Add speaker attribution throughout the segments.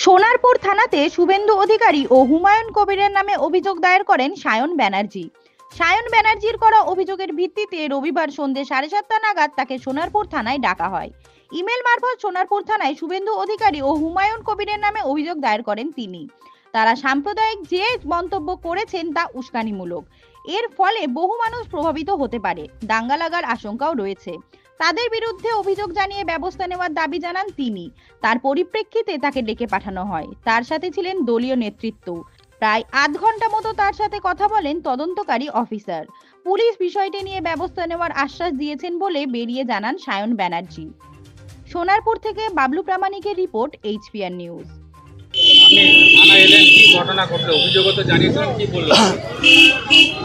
Speaker 1: সোনারপুর থানাতে শুভেন্দু অধিকারী ও হুমায়ুন কবিরের নামে অভিযোগ দায়ের করেন সায়ন ব্যানার্জি। সায়ন ব্যানার্জির করা অভিযোগের ভিত্তিতে রবিবার সন্ধ্যে 7:30 নাগাদ তাকে সোনারপুর থানায় ডাকা হয়। ইমেল মারফত সোনারপুর থানায় শুভেন্দু অধিকারী ও হুমায়ুন কবিরের নামে অভিযোগ দায়ের করেন তিনি। তারা সাম্প্রদায়িক যে মন্তব্য করেছেন তা উস্কানিমূলক। এর ফলে বহু মানুষ প্রভাবিত হতে পারে, দাঙ্গা লাগার আশঙ্কাও রয়েছে। তাদের বিরুদ্ধে অভিযোগ জানিয়ে ব্যবস্থা নেওয়ার দাবি জানান তিনি। তার পরিপ্রেক্ষিতে তাকে ডেকে পাঠানো হয়। তার সাথে ছিলেন দলীয় নেতৃত্ব। প্রায় আধ ঘন্টা মতো তার সাথে কথা বলেন তদন্তকারী অফিসার। পুলিশ বিষয়টি নিয়ে ব্যবস্থা নেওয়ার আশ্বাস দিয়েছেন বলে বেরিয়ে জানান সায়ন ব্যানার্জি। সোনারপুর থেকে বাবলু প্রামাণিকের রিপোর্ট, HPR নিউজ।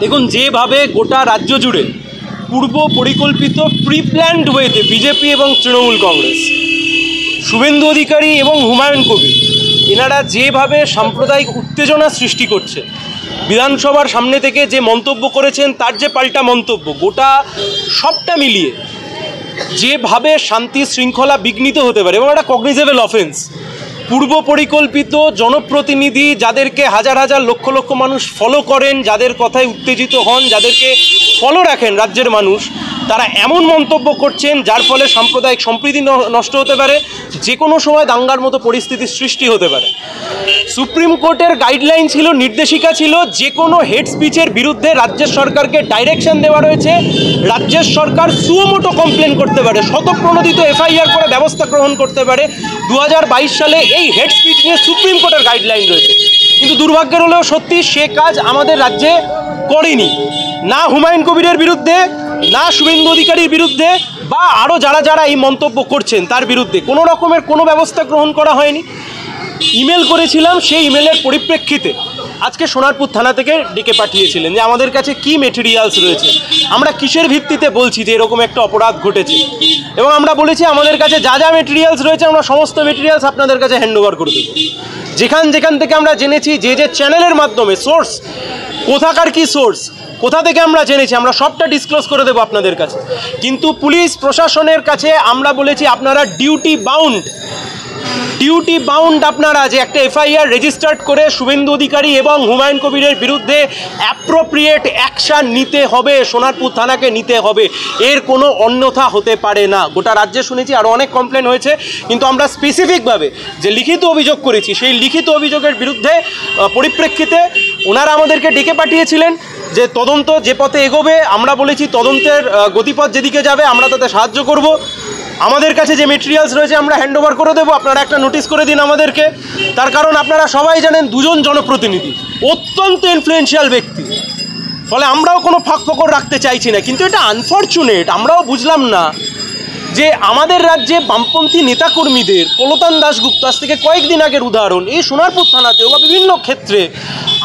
Speaker 2: দেখুন, যেভাবে গোটা রাজ্য জুড়ে পূর্ব পরিকল্পিত প্রিপ্ল্যান্ড ওয়েতে বিজেপি এবং তৃণমূল কংগ্রেস, শুভেন্দু অধিকারী এবং হুমায়ুন কবির এনারা যেভাবে সাম্প্রদায়িক উত্তেজনা সৃষ্টি করছে, বিধানসভার সামনে থেকে যে মন্তব্য করেছেন তার যে পাল্টা মন্তব্য, গোটা সবটা মিলিয়ে যেভাবে শান্তি শৃঙ্খলা বিঘ্নিত হতে পারে এবং একটা কগনিজেবল অফেন্স। পূর্ব পরিকল্পিত জনপ্রতিনিধি যাদেরকে হাজার হাজার লক্ষ লক্ষ মানুষ ফলো করেন, যাদের কথায় উত্তেজিত হন, যাদেরকে ফলো রাখেন রাজ্যের মানুষ, তারা এমন মন্তব্য করছেন যার ফলে সাম্প্রদায়িক সম্প্রীতি নষ্ট হতে পারে, যে কোনো সময় দাঙ্গার মতো পরিস্থিতির সৃষ্টি হতে পারে। সুপ্রিম কোর্টের গাইডলাইন ছিল, নির্দেশিকা ছিল, যে কোনো হেড স্পিচের বিরুদ্ধে রাজ্যের সরকারকে ডাইরেকশন দেওয়া রয়েছে রাজ্যের সরকার সুমোটো কমপ্লেন করতে পারে, স্বতঃপ্রণোদিত FIR করে ব্যবস্থা গ্রহণ করতে পারে। 2022 সালে এই হেড স্পিচ নিয়ে সুপ্রিম কোর্টের গাইডলাইন রয়েছে, কিন্তু দুর্ভাগ্যের হলেও সত্যি সে কাজ আমাদের রাজ্যে করেনি। না হুমায়ুন কবিরের বিরুদ্ধে, না শুভেন্দু অধিকারীর বিরুদ্ধে, বা আরও যারা যারা এই মন্তব্য করছেন তার বিরুদ্ধে কোনো রকমের কোনো ব্যবস্থা গ্রহণ করা হয়নি। ইমেল করেছিলাম, সেই ইমেলের পরিপ্রেক্ষিতে আজকে সোনারপুর থানা থেকে ডেকে পাঠিয়েছিলেন যে আমাদের কাছে কি মেটেরিয়ালস রয়েছে, আমরা কিসের ভিত্তিতে বলছি যে এরকম একটা অপরাধ ঘটেছে, এবং আমরা বলেছি আমাদের কাছে যা যা মেটেরিয়ালস রয়েছে আমরা সমস্ত মেটেরিয়ালস আপনাদের কাছে হ্যান্ডওভার করে দেবো। যেখান থেকে আমরা জেনেছি, যে চ্যানেলের মাধ্যমে সোর্স, কোথাকার কি সোর্স, কোথা থেকে আমরা জেনেছি, আমরা সবটা ডিসক্লোজ করে দেবো আপনাদের কাছে। কিন্তু পুলিশ প্রশাসনের কাছে আমরা বলেছি আপনারা ডিউটি বাউন্ড আপনারা যে একটা FIR রেজিস্টার্ড করে শুভেন্দু অধিকারী এবং হুমায়ুন কবিরের বিরুদ্ধে অ্যাপ্রোপ্রিয়েট অ্যাকশান নিতে হবে, সোনারপুর থানাকে নিতে হবে, এর কোনো অন্যথা হতে পারে না। গোটা রাজ্যে শুনেছি আরও অনেক কমপ্লেন হয়েছে, কিন্তু আমরা স্পেসিফিকভাবে যে লিখিত অভিযোগ করেছি সেই লিখিত অভিযোগের বিরুদ্ধে পরিপ্রেক্ষিতে ওনারা আমাদেরকে ডেকে পাঠিয়েছিলেন যে তদন্ত যে পথে এগোবে, আমরা বলেছি তদন্তের গতিপথ যেদিকে যাবে আমরা তাতে সাহায্য করব। আমাদের কাছে যে মেটেরিয়ালস রয়েছে আমরা হ্যান্ডওভার করে দেবো, আপনারা একটা নোটিশ করে দিন আমাদেরকে। তার কারণ আপনারা সবাই জানেন দুজন জনপ্রতিনিধি অত্যন্ত ইনফ্লুয়েন্সিয়াল ব্যক্তি, ফলে আমরাও কোনো ফাঁকফোকর রাখতে চাইছি না। কিন্তু এটা আনফর্চুনেট, আমরাও বুঝলাম না যে আমাদের রাজ্যে বামপন্থী নেতাকর্মীদের, কলতান দাশগুপ্ত আজ থেকে কয়েকদিন আগের উদাহরণ, এই সোনারপুর থানাতেও বা বিভিন্ন ক্ষেত্রে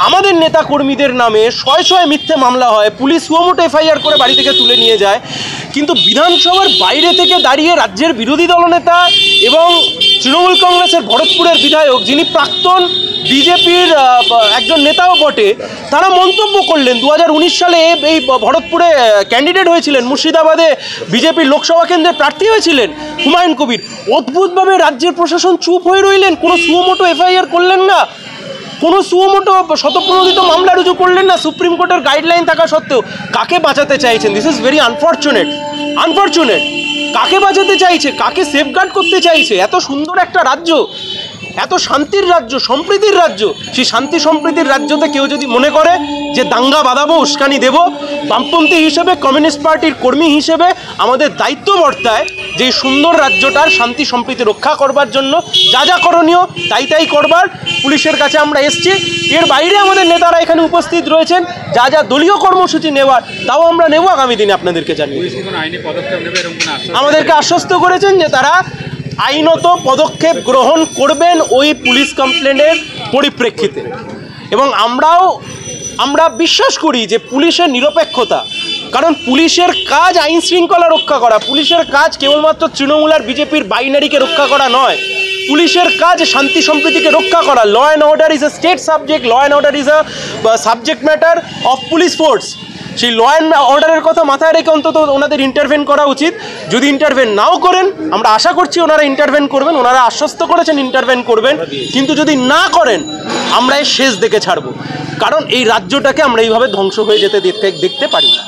Speaker 2: আমাদের নেতাকর্মীদের নামে শয়ে মিথ্যে মামলা হয়, পুলিশ সুমোটো FIR করে বাড়ি থেকে তুলে নিয়ে যায়। কিন্তু বিধানসভার বাইরে থেকে দাঁড়িয়ে রাজ্যের বিরোধী দলনেতা এবং তৃণমূল কংগ্রেসের ভরতপুরের বিধায়ক, যিনি প্রাক্তন বিজেপির একজন নেতাও বটে, তারা মন্তব্য করলেন 2019 সালে এই ভরতপুরে ক্যান্ডিডেট হয়েছিলেন, মুর্শিদাবাদে বিজেপির লোকসভা কেন্দ্রে প্রার্থী হয়েছিলেন হুমায়ুন কবির। অদ্ভুতভাবে রাজ্যের প্রশাসন চুপ হয়ে রইলেন, কোনো সুমোটো FIR করলেন না, কোনো সুমোটো স্বতঃপ্রণোদিত মামলা রুজু করলেন না সুপ্রিম কোর্টের গাইডলাইন থাকা সত্ত্বেও। কাকে বাঁচাতে চাইছেন? This is very unfortunate. কাকে বাঁচাতে চাইছে, কাকে সেফগার্ড করতে চাইছে? এত সুন্দর একটা রাজ্য, এত শান্তির রাজ্য, সম্প্রীতির রাজ্য, সেই শান্তি সম্প্রীতির রাজ্যতে কেউ যদি মনে করে যে দাঙ্গা বাঁধাবো, উস্কানি দেব, বামপন্থী হিসেবে, কমিউনিস্ট পার্টির কর্মী হিসেবে আমাদের দায়িত্ব বর্তায় যে সুন্দর রাজ্যটার শান্তি সম্প্রীতি রক্ষা করবার জন্য যা যা করণীয় তাই করবার। পুলিশের কাছে আমরা এসছি, এর বাইরে আমাদের নেতারা এখানে উপস্থিত রয়েছেন, যা যা দলীয় কর্মসূচি নেওয়ার তাও আমরা নেব, আগামী দিনে আপনাদেরকে জানিয়ে আমাদেরকে আশ্বস্ত করেছেন যে তারা আইনত পদক্ষেপ গ্রহণ করবেন ওই পুলিশ কমপ্লেনের পরিপ্রেক্ষিতে। এবং আমরা বিশ্বাস করি যে পুলিশের নিরপেক্ষতা, কারণ পুলিশের কাজ আইন শৃঙ্খলা রক্ষা করা, পুলিশের কাজ কেবলমাত্র তৃণমূল আর বিজেপির বাইনারিকে রক্ষা করা নয়, পুলিশের কাজ শান্তি সম্প্রীতিকে রক্ষা করা। Law and order is a state subject, law and order is a subject matter of police force. সেই ল অ্যান্ড অর্ডারের কথা মাথায় রেখে অন্তত ওনাদের ইন্টারভেন করা উচিত। যদি ইন্টারভেন নাও করেন, আমরা আশা করছি ওনারা ইন্টারভেন করবেন, ওনারা আশ্বস্ত করেছেন ইন্টারভেন করবেন, কিন্তু যদি না করেন আমরা এর শেষ দেখে ছাড়বো, কারণ এই রাজ্যটাকে আমরা এইভাবে ধ্বংস হয়ে যেতে দেখতে পারি না।